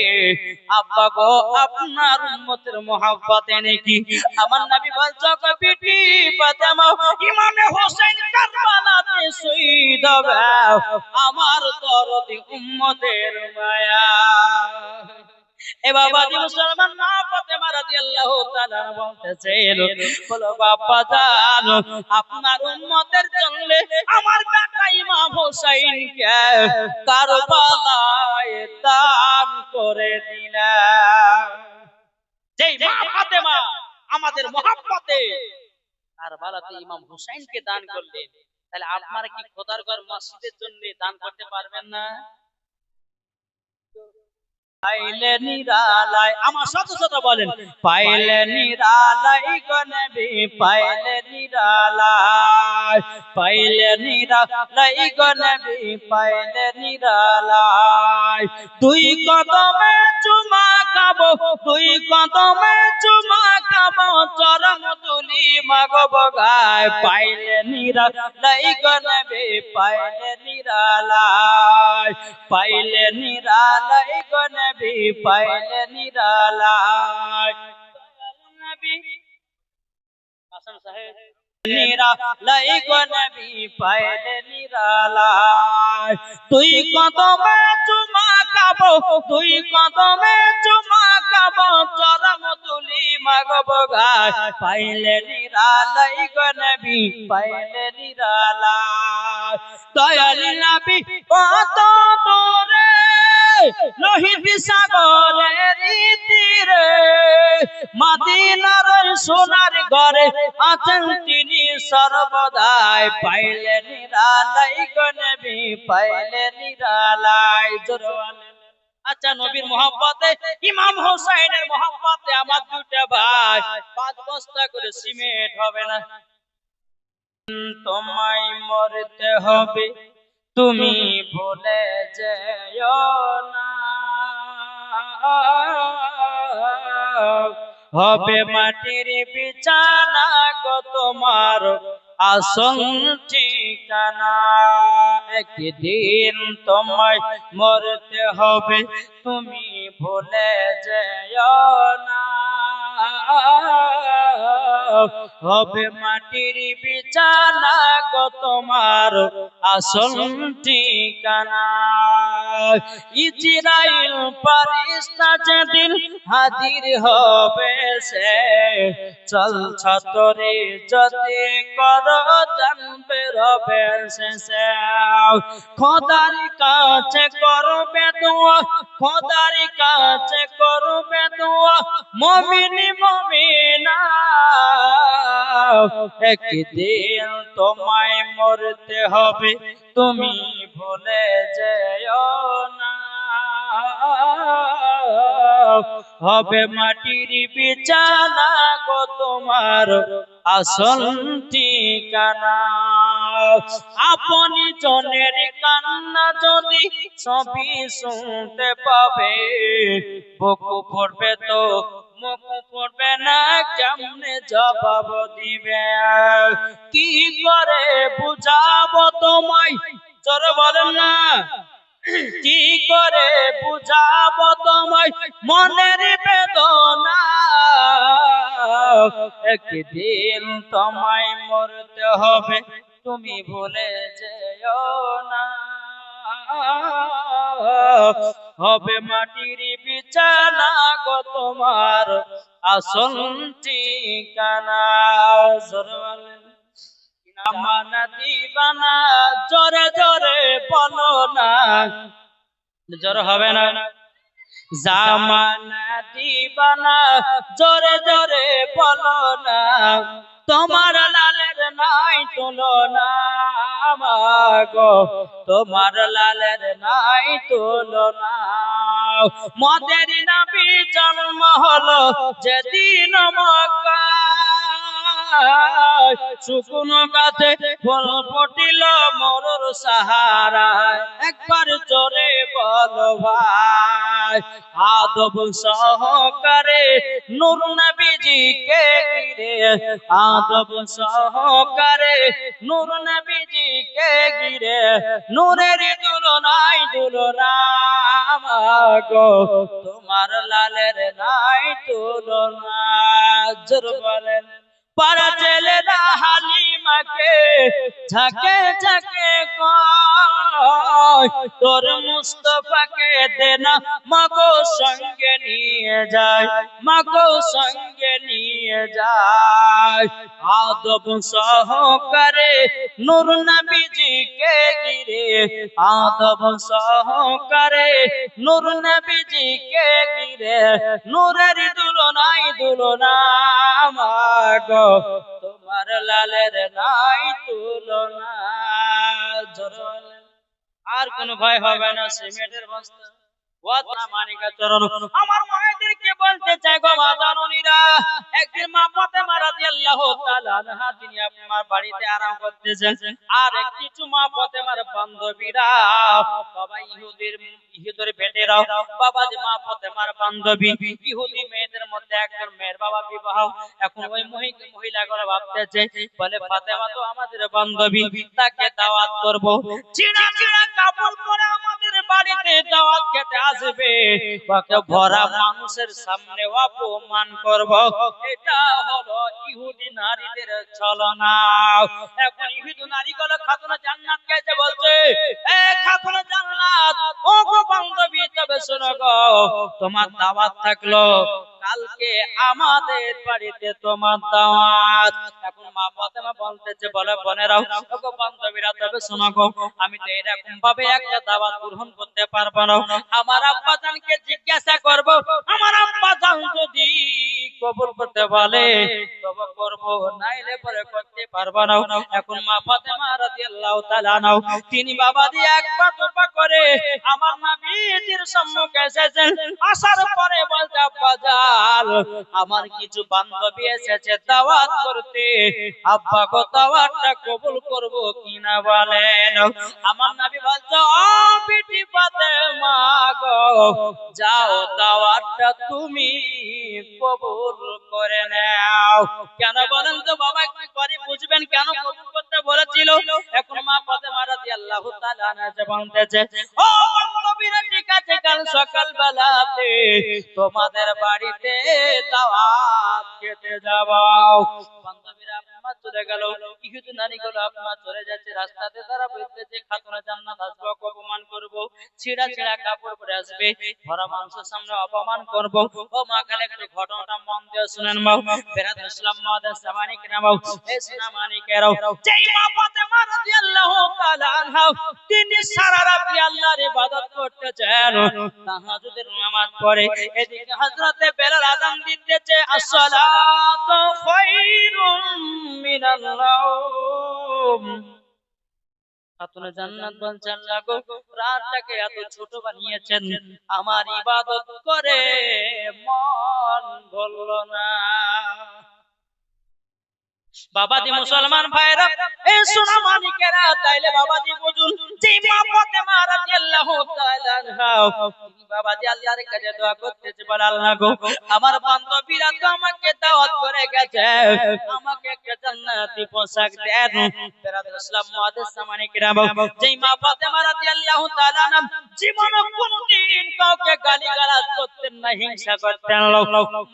আব্বা গো আপনার উম্মতের মহব্বতে নাকি আমার নবী বলছে, গো বিটি ফাতেমা, ইমামে হোসেন কারবালাতে শহীদ হবে আমার দরদি উম্মতের মায়া। এ বাবা জি মুসলমান, মা ফাতেমা রাদিয়াল্লাহু তাআলা বলতেছেন, বলো বাবা জান, আপনার উম্মতের জন্য আমার বেটা ইমাম হোসেনকে কারবালায় দান করে দিলেন। যেই মা ফাতেমা আমাদের মহব্বতে কারবালাতে ইমাম হোসেনকে দান করলেন, তাহলে আপনারা কি খোদার ঘর মসজিদের জন্য দান করতে পারবেন না? পাইলে নিরালাই, আমার সাথে সাথে বলেন, পাইলে নিরালাই গো নবী, পাইলে নিরালাই, পাইলে নিরালাই গো নবী, পাইলে নিরালাই। দুই কদমে চুমা খাবো, দুই কদমে চুমা খাবো, চরণ তুলি মাগব গায়। পাইলে নিরালাই গো নবী, পাইলে নিরালাই, পাইলে নিরালাই গো নবী, পাইলে নিরালাই। নবী হাসান সাহেব, নিরালাই গো নবী, পাইলে নিরালাই। তুই কদমে চুমা খাবো, তুই কদমে চুমা খাবো, চরণ তুলি মাগব গায়। পাইলে নিরালাই গো নবী, পাইলে নিরালাই। দয়াল নবী কত দূরে লোহিত সাগরের তীরে, মদিনার সোনার ঘরে আছেন তিনি সর্বদাই। পাইলে নিরালাই গো নবী, পাইলে নিরালাই। আচ্ছা, নবীর মহব্বতে, ইমাম হোসেনের মহব্বতে আমার দুটা ভাই 5 বস্তা করে সিমেন্ট হবে না? তোমায় মরতে হবে, তুমি ভুলে যেও না, হবে মাটির বিছানা গো তোমার আসল ঠিকানা। একদিন তোমায় মরতে হবে, তুমি ভুলে যেও না, হবে মাটির বিছানা গো তোমার আসল ঠিকানা। ইজরাইল ফেরেশতা যেদিন হাজির হবে সে, চল ছতরে যদি করো জানবে রবে শেষে। খোদার কাছে করবে দোয়া, খোদার কাছে করবে দোয়া, মুমিন মুমিনা একদিন তোমায় মরতে হবে, তুমি ভুলে যেও না। হবে মাটির বিছানা গো তোমার আসল ঠিকানা। আপনি জনের কান্না যদি সবই শুনতে পাবে, বুকু পড়বে তো মুখু পড়বে না, কেমনে জবাব দিবে? কি করে বুঝাবো তোমায়, জোরে বলেন না, কি করে বুঝাবো তোমায় মনের বেদনা? একদিন তোমায় মরতে হবে, তুমি ভুলে যেও না। হবে মাটির বিছানা গো তোমার আসল ঠিকানা। জামানা দিবানা, জোরে জোরে বলো না, জোরে হবে না। জামানা দিবানা, জোরে জোরে বলো না, তোমার লালের নাই তুলনা মাগো, তোমার লালের নাই তুলনা। মদের নবী জন্ম হলো যেদিন মক্কায়, শুকনো গাছে ফল ফুটিল মরুর সাহারায়, একবার জোরে বলো ভাই। আদব সহকারে নূর নবীজিকে ঘিরে, আদব সহকারে নূর নবীজিকে ঘিরে, নূরের তুলনায় তুলনা মাগো, তোমার লালের নাই তুলনা। জোর বলেন। পাড়া ছেলেরা হালিমাকে ঝাঁকে ঝাঁকে কয়, তোর মুস্তফাকে দেনা মাগো সঙ্গে নিয়ে যায়, মাগো সঙ্গে নিয়ে যায়। আদব সহকারে নূর নবীজিকে ঘিরে, আদব সহকারে নূর নবীজিকে ঘিরে, নূরের তুলনায় তুলনা মাগো, তোমার লালের নাই তুলনা। আর কোন ভয় হবে না, সিমেন্টের বস্তা আমার মায়েদেরকে বলতে চাই গো মা জাননীরা, একদিন মা ফাতেমা রাদিয়াল্লাহু তাআলা আনহা তিনি আপনার বাড়িতে আরাম করতেছেন, আর কিছু মা ফাতেমার বান্ধবীরা, বাবা ইহুদির বেটেরাও, বাবা যে মা ফাতেমার বান্ধবী ইহুদি মেয়েদের মধ্যে একজন মেয়ের বাবা বিবাহ, এখন ওই মহিলাগুলো ভাবতেছে, বলে ফাতেমা তো আমাদের বান্ধবী, তাকে দাওয়াত করব, চিনা চিনা কাপড় পরে আমাদের বাড়িতে দাওয়াত খেতে আসবে, ওকে ভরা মানুষের সামনে অপমান করব। এটা হলো ইহুদি নারীদের ছলনা। এখন ইহুদি নারীগুলো খাতুন জান্নাত কেছে বলছে, এ খাতুন জান্নাত, ও গো বান্ধবী, তবে শোনো গো, তোমার দাওয়াত থাকলো, কালকে আমাদের বাড়িতে তোমার দাওয়াত। এখন মা ফাতেমা বলতেছে, বলে বোনেরাও, ও গো বান্ধবীরা, তবে শোনো গো, আমি তো এরকম ভাবে একটা দাওয়াত গ্রহণ করতে পারবো না, আমার আব্বা জানকে জিজ্ঞাসা করব, আমার আব্বা জান যদি কবুল করতে বলে তবে করব, নাইলে পরে করতে পারবো না। এখন মা ফাতেমা রাদিয়াল্লাহু তাআলা আনহা তিনি বাবা দিয়ে একপা দুপা করে আমার নবীজির সম্মুখে এসেছেন, আসার পরে বলতে, আব্বা জান আমার কিছু বান্ধবী এসেছে দাওয়াত করতে, আব্বা গো দাওয়াতটা কবুল করব কিনা বলেন। আমার নবী বলছে, ও বিটি ফাতেমা গো, যাও দাওয়াতটা তুমি কবুল করে নাও। কেন বলেন তো বাবা, একটু করে বুঝবেন কেন কবুল করতে বলেছিল। এখন মা ফাতেমা রাদিয়াল্লাহু তাআলা আনহা বলতেছে, ও বান্ধবীরা, ঠিক আছে, কাল সকাল বেলাতে তোমাদের বাড়িতে দাওয়াত খেতে যাব। বান্ধবীরা আপনার চলে গেল, ইহুদি নারীগুলো আপনার চলে যাচ্ছে, রাস্তাতে তারা বলতেছে, খাতুন জান্নাত আসবো, অপমান করব, ছিঁড়া ছিঁড়া কাপড় পরে আসবে, ভরা মানুষের সামনে অপমান করব। ও মা খালে একটু ঘটনাটা মন দিয়ে শুনেন মা। বেরাদ ইসলাম মাদার সামানি কেনাও, এই সোনামানি কেরাও, যেই মা ফাতেমা রাদিয়াল্লাহু তাআলা আনহা তিনি সারা রাত আল্লাহর ইবাদত করতেছেন, তাহাজ্জুদের নামাজ পড়ে, এদিকে হযরতে বেলাল আযান দিতেছে, আসসালাতু খায়রুম মিনাল নাওম। খাতুনে জান্নাত বলছেন, আল্লাহ গো, রাতটাকে এত ছোট বানিয়েছেন, আমার ইবাদত করে মন ভরল না। বাবাজি মুসলমান ভাইরা, এই সোনা মানিকেরা, তাইলে বাবাজি বুঝুন, যে মা ফাতেমা রাদিয়াল্লাহু তাআলা আনহা তিনি বাবাজি আল্লাহর কাছে দোয়া করতেছে, বলে আল্লাহ গো, আমার বান্ধবীরা তো আমাকে দাওয়াত করে গেছে, আমাকে একটা জান্নাতি পোশাক দেন। বেরাদুল ইসলাম মুআদ্দিস মানিকেরা, যেই মা ফাতেমা রাদিয়াল্লাহু তাআলা আনহা জীবনে কোনদিন কাউকে গালিগালাজ করতেন না, হিংসা করতেন না।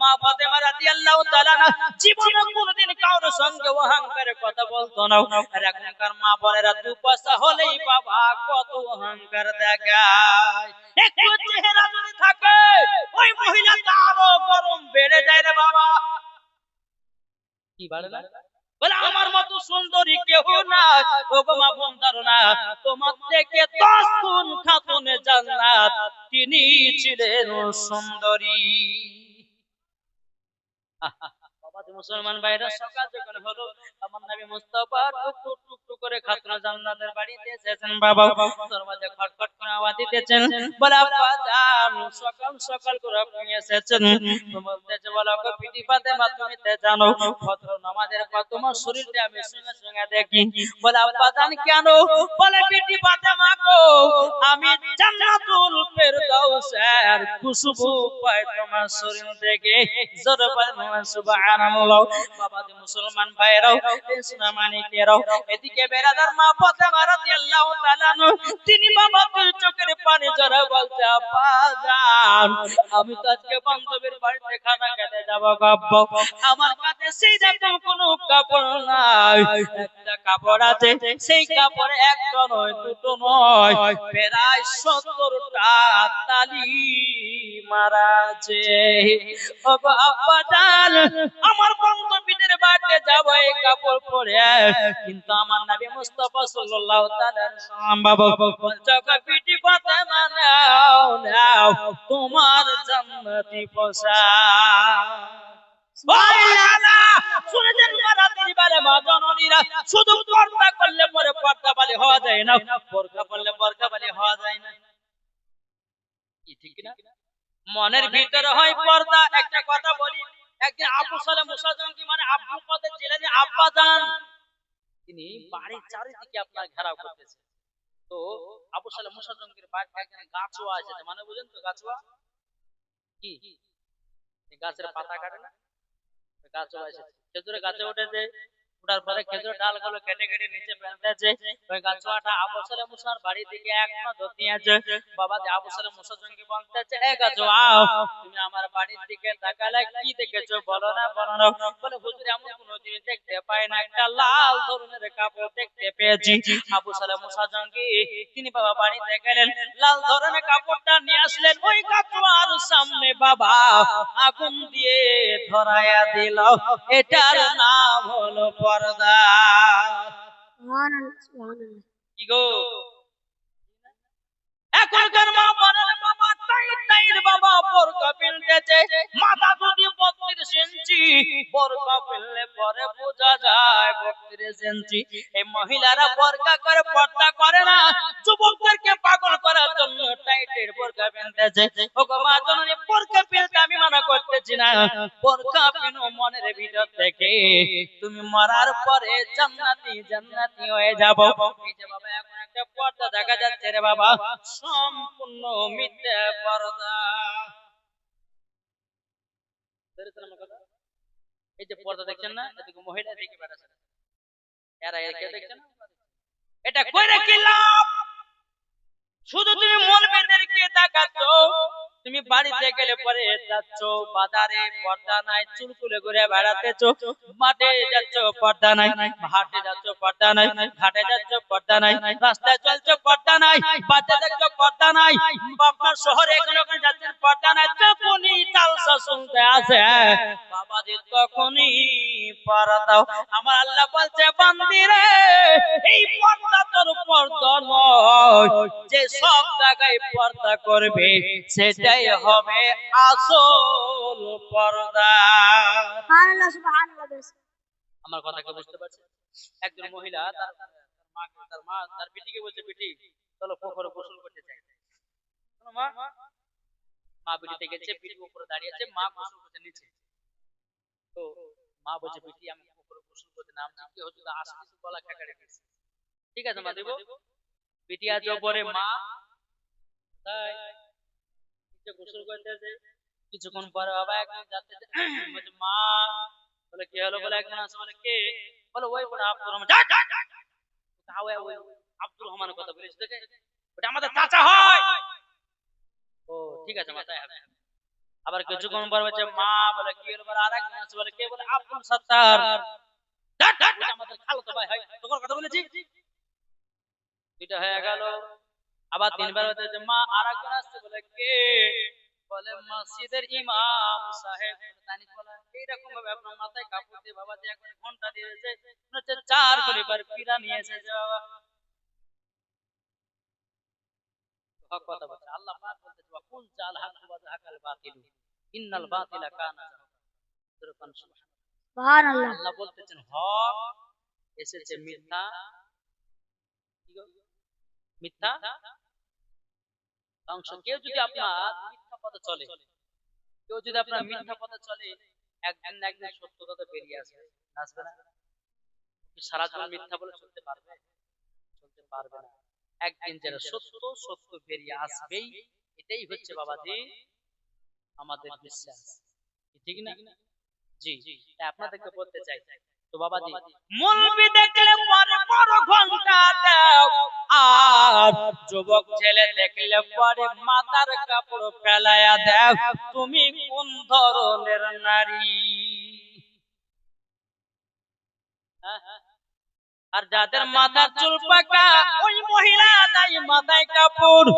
মা ফাতেমা রাদিয়াল্লাহু তাআলা আনহা জীবনে কোনদিন কারোর সঙ্গে অহংকারে কথা বলতো না। আর এখনকার মা বোনেরা দু পয়সা হলেই বাবা কত অহংকার দেখায়। একটু চেহারা যদি থাকে ওই মহিলাটা আরো গরম বেড়ে যায় রে বাবা। কি বাড়ে না? বলে আমার মতো সুন্দরী কেউ না, ওগো মা বোনদার না, তোমার থেকে 10 গুণ খাতুনে জান্নাত তিনি ছিলেন সুন্দরী। মুসলমান ভাইরা, সকাল যখন হলো, আমার নবী মুস্তাফা টুক টুক টুক করে খাতুনে জান্নাতের বাড়িতে এসেছেন। বাবা দরওয়াজা খটখট করে আওয়াজ দিতেছেন, বলে আব্বা জান, সকাল সকাল করে আপনি এসেছেন। তো বলতেছে, বলে গো বিটি ফাতেমা, তুমি তো জানো ফজর নামাজের পর তোমার শরীরটা আমি সঙ্গে সঙ্গে দেখি। বলে আব্বা জান কেন? বলে বিটি ফাতেমা গো, আমি জান্নাতুল ফেরদাউসের খুশবু পাই তোমার শরীর থেকে। জোরে বলেন সুবহানাল্লাহ। বাবাজি মুসলমান ভাইরাও, ইসলাম মানিকেরাও, এদিকে বেরাদার মা ফাতেমা রাদিয়াল্লাহু তাআলা তিনি বাবা দুই চোখের পানি ঝরে বলতে, আব্বা জান, আমি তো আজকে বান্ধবীর বাড়িতে খানা খেতে যাব গো, আমার কাছে সেই রকম কোনো কাপড় নাই। একটা কাপড় আছে, সেই কাপড়ে একটা নয় দুটো নয় প্রায় 70টা তালি মারা আছে। ওগো আব্বা জান, আমার বান্ধবীদের বাড়িতে যাব এই কাপড় পরে, কিন্তু আমার নবী মুস্তাফা সাল্লাল্লাহু তাআলা সাল্লাম বাবা বলছে, বিটি ফাতেমা নাও নাও তোমার জান্নাতি পোশাক। শুনেছেন রাতের বেলা মা জননীরা, শুধু পর্দা করলে পরে পর্দা বালি হওয়া যায় না, বোরকা পরলে বোরকা বালি হওয়া যায় না। কি ঠিক না? মনের ভিতরে হয় পর্দা। একটা কথা বলি, একদিন আবু সালেহ মুসা জঙ্গি মানে আব্দুল কাদের জিলানী আব্বা জান, তিনি বাড়ির চারিদিকে আপনার ঘেরাও করতেছে। তো আবু সালেহ মুসা জঙ্গির বাড়িতে একজন গাছুয়া আছে, মানে বুঝেন তো গাছুয়া কি? গাছের পাতা কাটে না, গাছুয়া আছে। খেজুরের গাছে উঠেছে, উঠার পরে খেজুর ডালগুলো কেটে কেটে নিচে ফেলতেছে। ওই গাছুয়াটা আবু সালেহ মুসার বাড়ি থেকে এক নজর নিয়েছে। বাবা যে আবু সালেহ মুসা জঙ্গি বলতেছে, এ গাছুয়া, তুমি আমার বাড়ির দিকে তাকালে কি দেখেছো বলো না বলো না। বলে হুজুর এমন কোন জিনিস দেখতে পাই না, একটা লাল ধরনের কাপড় দেখতে পেয়েছি। আবু সালেহ মুসা জঙ্গি তিনি বাবা বাড়িতে গেলেন, লাল ধরনের কাপড়টা নিয়ে আসলেন, ওই গাছুয়ার সামনে বাবা আগুন দিয়ে ধরায়া দিল। এটার নাম হলো পর্দা। কি গো, এখনকার মা বোনের বাবা টাইট টাইট বাবা বোরকা পরতেছে, মাথা যদি 32 ইঞ্চি, বোরকা পরলে পরে বোঝা যায় 32 ইঞ্চি। এই মহিলারা বোরকা করে পর্দা করে না, যুবকদেরকে পাগল করার জন্য টাইটের বোরকা পরতেছে। ওগো মা জননী, বোরকা পরতে আমি মানা করতেছি না, বোরকা পরো মনের ভিতর থেকে, তুমি মরার পরে জান্নাতি জান্নাতি হয়ে যাবো। এই যে বাবা এখন একটা পর্দা দেখা যাচ্ছে রে বাবা, সম্পূর্ণ মিথ্যা পর্দা। এই যে পর্দা দেখছেন না, এদিকে মহিলা দিকে বেড়াচ্ছে, এরা কে দেখছেন না, এটা কইরা কি লাভ? শুধু তুমি মৌলবীদেরকে দেখাচ্ছ, তুমি বাড়িতে গেলে পরে যাচ্ছ বাজারে পর্দা নাই, চুল খুলে ঘুরে বেড়াতেছো, মাঠে যাচ্ছ পর্দা নাই, হাটে যাচ্ছ পর্দা নাই, ঘাটে যাচ্ছ পর্দা নাই, রাস্তায় চলছো পর্দা নাই, বাচ্চা দেখছো পর্দা নাই, আপনার শহরে এখানে ওখানে যাচ্ছেন পর্দা নাই, যখনই জালসা শুনতে আসে বাবাজি তখনই পর্দা দাও। আমার আল্লাহ বলছে বান্দিরে এই পর্দা তোর পর্দা নয়, যে সব জায়গায় পর্দা করবে সেটাই হবে আসল পর্দা।
সুবহানাল্লাহ সুবহানাল্লাহ বেশ।
আমার কথাকে বুঝতে পারছেন? একজন মহিলা তার বিটিকে বলছে, বিটি চলো পুকুরে গোসল করতে চাই। শোনো মা, মা বিটিতে গেছে, বিটি উপরে দাঁড়িয়ে আছে, মা গোসল করতে নিচে। তো মা বলছে, বিটি আমি পুকুরে গোসল করতে নামছি, কি হচ্ছে আসে কিছু গলা খেকাড়ে দিয়েছে। ঠিক আছে মা দেব। বিটি আজ পরে মা তাই নিচে গোসল করতেছে। কিছুক্ষণ পরে বাবা একদিন যাচ্ছে, বলছে মা, বলে কি হলো, বলে একজন আছে, বলে কে, বলে ওই বলে আব্দুর রহমান। ওই আব্দুর রহমানের কথা বলেছে দেখে, ওটা আমাদের চাচা হয়। ও ঠিক আছে মা, তাই হবে। আবার কিছুক্ষণ পর বলছে মা, বলে কি হলো, বলে আরেকজন আছে, বলে কে, বলে আব্দুল সত্তার। ওটা আমাদের খালাতো ভাই হয়, তোর কথা বলেছি। দুইটা হয়ে গেল। আবার তিনবার বলছে মা, আরেকজন আসছে, বলে কে, বলে মসজিদের ইমাম সাহেব। এইরকম ভাবে আপনার মাথায় কাপড় দিয়ে বাবা যে এখন ঘন্টা দিয়েছে, হচ্ছে 4 পরিবার পীড়া নিয়ে এসেছে বাবা। হক কথা বলছে আল্লাহ পাক বলতে, কুল জাল হক ওয়া যাহাকাল বাতিল ইন্নাল বাতিলা কানা যাহুকা।
সুবহানাল্লাহ।
আল্লাহ বলতেছেন হক এসেছে, মিথ্যা কি গো? মিথ্যা ধ্বংস। কেউ যদি আপনার মিথ্যা পথে চলে, কেউ যদি আপনার মিথ্যা পথে চলে, একদিন না একদিন সত্যতা তো বেরিয়ে আসবে, আসবে না? সারা জীবন মিথ্যা বলে চলতে পারবে? চলতে পারবে না। একদিন যেন সত্য সত্য বেরিয়ে আসবেই, এটাই হচ্ছে বাবাজি আমাদের বিশ্বাস, ঠিক না? জি, তাই আপনাদেরকে বলতে চাই, তো বাবাজি মুলবি দেখলে পরে বড় ঘন্টা দাও, আর যুবক ছেলে দেখলে পরে মাথার কাপড় ফেলায়া দাও। তুমি কোন ধরনের নারী? আর যাদের মাথার চুল পাকা ওই মহিলা দায়ী মাথায় কাপড়।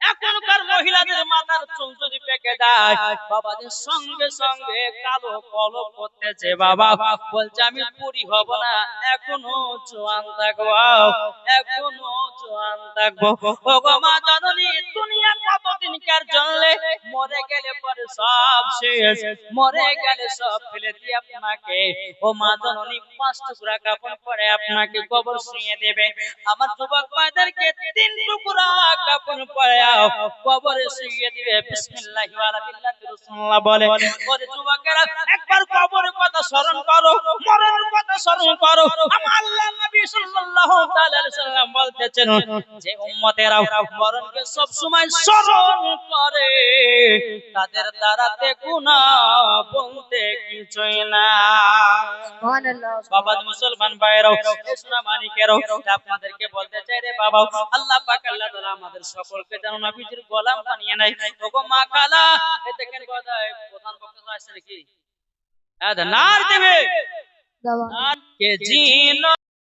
এখনকার মহিলাদের মাথার চুল যদি পেকে যায় বাবাদের সঙ্গে সঙ্গে কালো কলম করতেছে, বাবা বলছে আমি বুড়ি হব না, এখনো জোয়ান থাকবো, এখনো জোয়ান থাকবো। ওগো মা জননী, দুনিয়া কতদিনকার জন্যে, মরে গেলে পরে সব শেষ, মরে গেলে সব ফেলে দিয়ে আপনাকে ও মা জননী 5 টুকরা কাপড় পরে আপনাকে কবর শুইয়ে দেবে। আমার যুবক ভাইদেরকে 3 টুকরা কাপড় পরে কবরে শুইয়ে দিবে। বিসমিল্লাহি ওয়া বিল্লাহি রাসূলুল্লাহ বলে, ওরে যুবকেরা একবার কবরের কথা স্মরণ করো, মরণের কথা স্মরণ করো। আমার আল্লাহ নবী সাল্লাল্লাহু তাআলা আলাইহি সাল্লাম বলতেছেন, যে উম্মতেরা মরণকে সব সময় স্মরণ করে তাদের দ্বারাতে গুনাহ বলতে কিছুই না।
সুবহানাল্লাহ।
বাবা মুসলমান ভাইরাও, ইসলাম মানিকেরাও, আপনাদেরকে বলতে চাই রে বাবা, আল্লাহ পাক আল্লাহ তাআলা আমাদের সকলকে যেন নবীজির গোলাম বানিয়ে নেয়। ওগো মা খালা, এই দেখেন বোধহয় প্রধান বক্তা আসছে নাকি? নার দেবে
দাও।
কে জিনো